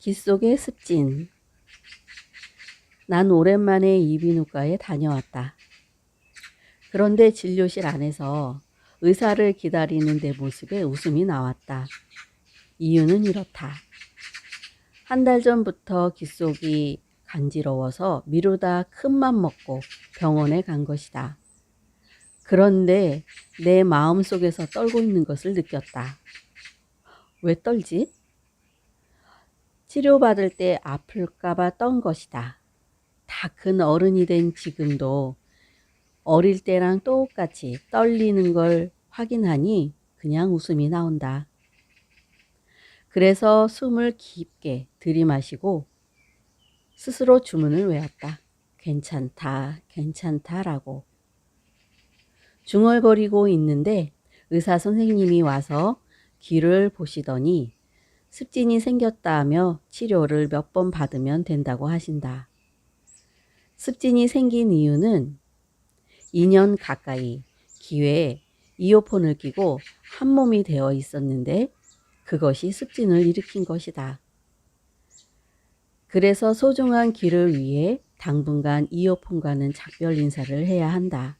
귀 속의 습진. 난 오랜만에 이비인후과에 다녀왔다. 그런데 진료실 안에서 의사를 기다리는 내 모습에 웃음이 나왔다. 이유는 이렇다. 한 달 전부터 귀 속이 간지러워서 미루다 큰맘 먹고 병원에 간 것이다. 그런데 내 마음속에서 떨고 있는 것을 느꼈다. 왜 떨지? 치료받을 때 아플까봐 떤 것이다. 다 큰 어른이 된 지금도 어릴 때랑 똑같이 떨리는 걸 확인하니 그냥 웃음이 나온다. 그래서 숨을 깊게 들이마시고 스스로 주문을 외웠다. 괜찮다, 괜찮다라고. 중얼거리고 있는데 의사 선생님이 와서 귀를 보시더니 습진이 생겼다 하며 치료를 몇 번 받으면 된다고 하신다. 습진이 생긴 이유는 2년 가까이 귀에 이어폰을 끼고 한 몸이 되어 있었는데 그것이 습진을 일으킨 것이다. 그래서 소중한 귀를 위해 당분간 이어폰과는 작별 인사를 해야 한다.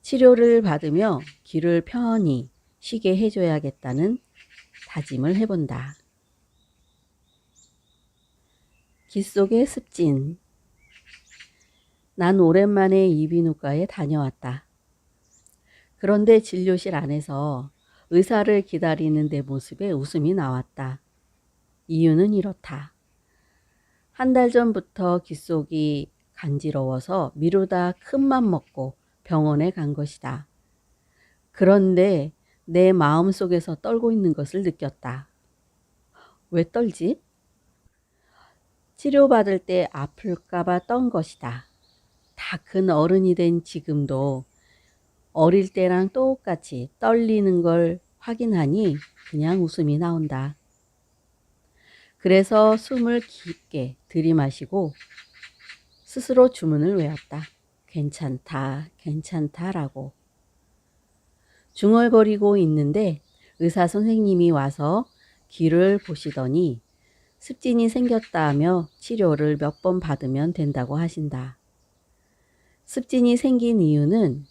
치료를 받으며 귀를 편히 쉬게 해줘야겠다는 다짐을 해본다. 귀 속의 습진. 난 오랜만에 이비인후과에 다녀왔다. 그런데 진료실 안에서 의사를 기다리는 내 모습에 웃음이 나왔다. 이유는 이렇다. 한 달 전부터 귀 속이 간지러워서 미루다 큰맘 먹고 병원에 간 것이다. 그런데 내 마음속에서 떨고 있는 것을 느꼈다. 왜 떨지? 치료받을 때 아플까봐 떤 것이다. 다 큰 어른이 된 지금도 어릴 때랑 똑같이 떨리는 걸 확인하니 그냥 웃음이 나온다. 그래서 숨을 깊게 들이마시고 스스로 주문을 외웠다. 괜찮다, 괜찮다라고. 중얼거리고 있는데 의사 선생님이 와서 귀를 보시더니 습진이 생겼다 하며 치료를 몇 번 받으면 된다고 하신다. 습진이 생긴 이유는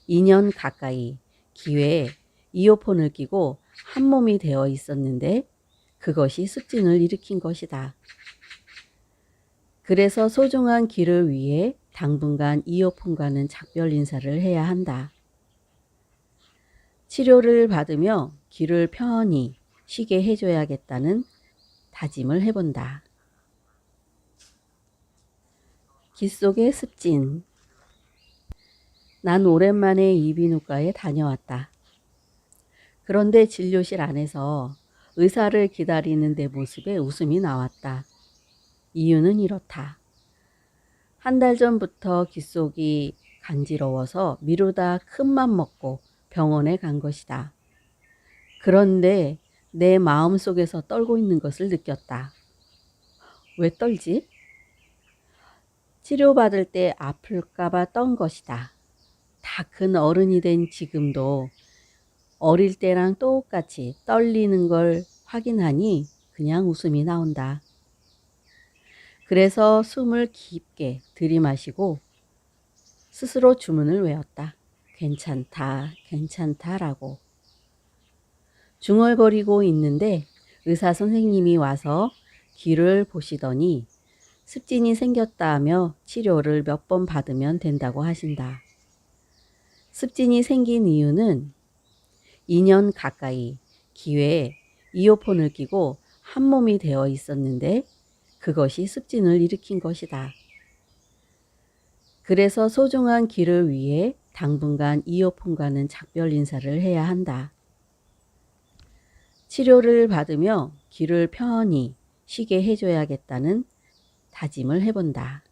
2년 가까이 귀에 이어폰을 끼고 한 몸이 되어 있었는데 그것이 습진을 일으킨 것이다. 그래서 소중한 귀를 위해 당분간 이어폰과는 작별 인사를 해야 한다. 치료를 받으며 귀를 편히 쉬게 해줘야겠다는 다짐을 해본다. 귀 속의 습진. 난 오랜만에 이비인후과에 다녀왔다. 그런데 진료실 안에서 의사를 기다리는 내 모습에 웃음이 나왔다. 이유는 이렇다. 한 달 전부터 귀 속이 간지러워서 미루다 큰맘 먹고 병원에 간 것이다. 그런데 내 마음속에서 떨고 있는 것을 느꼈다. 왜 떨지? 치료받을 때 아플까봐 떤 것이다. 다 큰 어른이 된 지금도 어릴 때랑 똑같이 떨리는 걸 확인하니 그냥 웃음이 나온다. 그래서 숨을 깊게 들이마시고 스스로 주문을 외웠다. 괜찮다, 괜찮다라고. 중얼거리고 있는데 의사 선생님이 와서 귀를 보시더니 습진이 생겼다 하며 치료를 몇 번 받으면 된다고 하신다. 습진이 생긴 이유는 2년 가까이 귀에 이어폰을 끼고 한 몸이 되어 있었는데 그것이 습진을 일으킨 것이다. 그래서 소중한 귀를 위해 당분간 이어폰과는 작별 인사를 해야 한다. 치료를 받으며 귀를 편히 쉬게 해줘야겠다는 다짐을 해본다.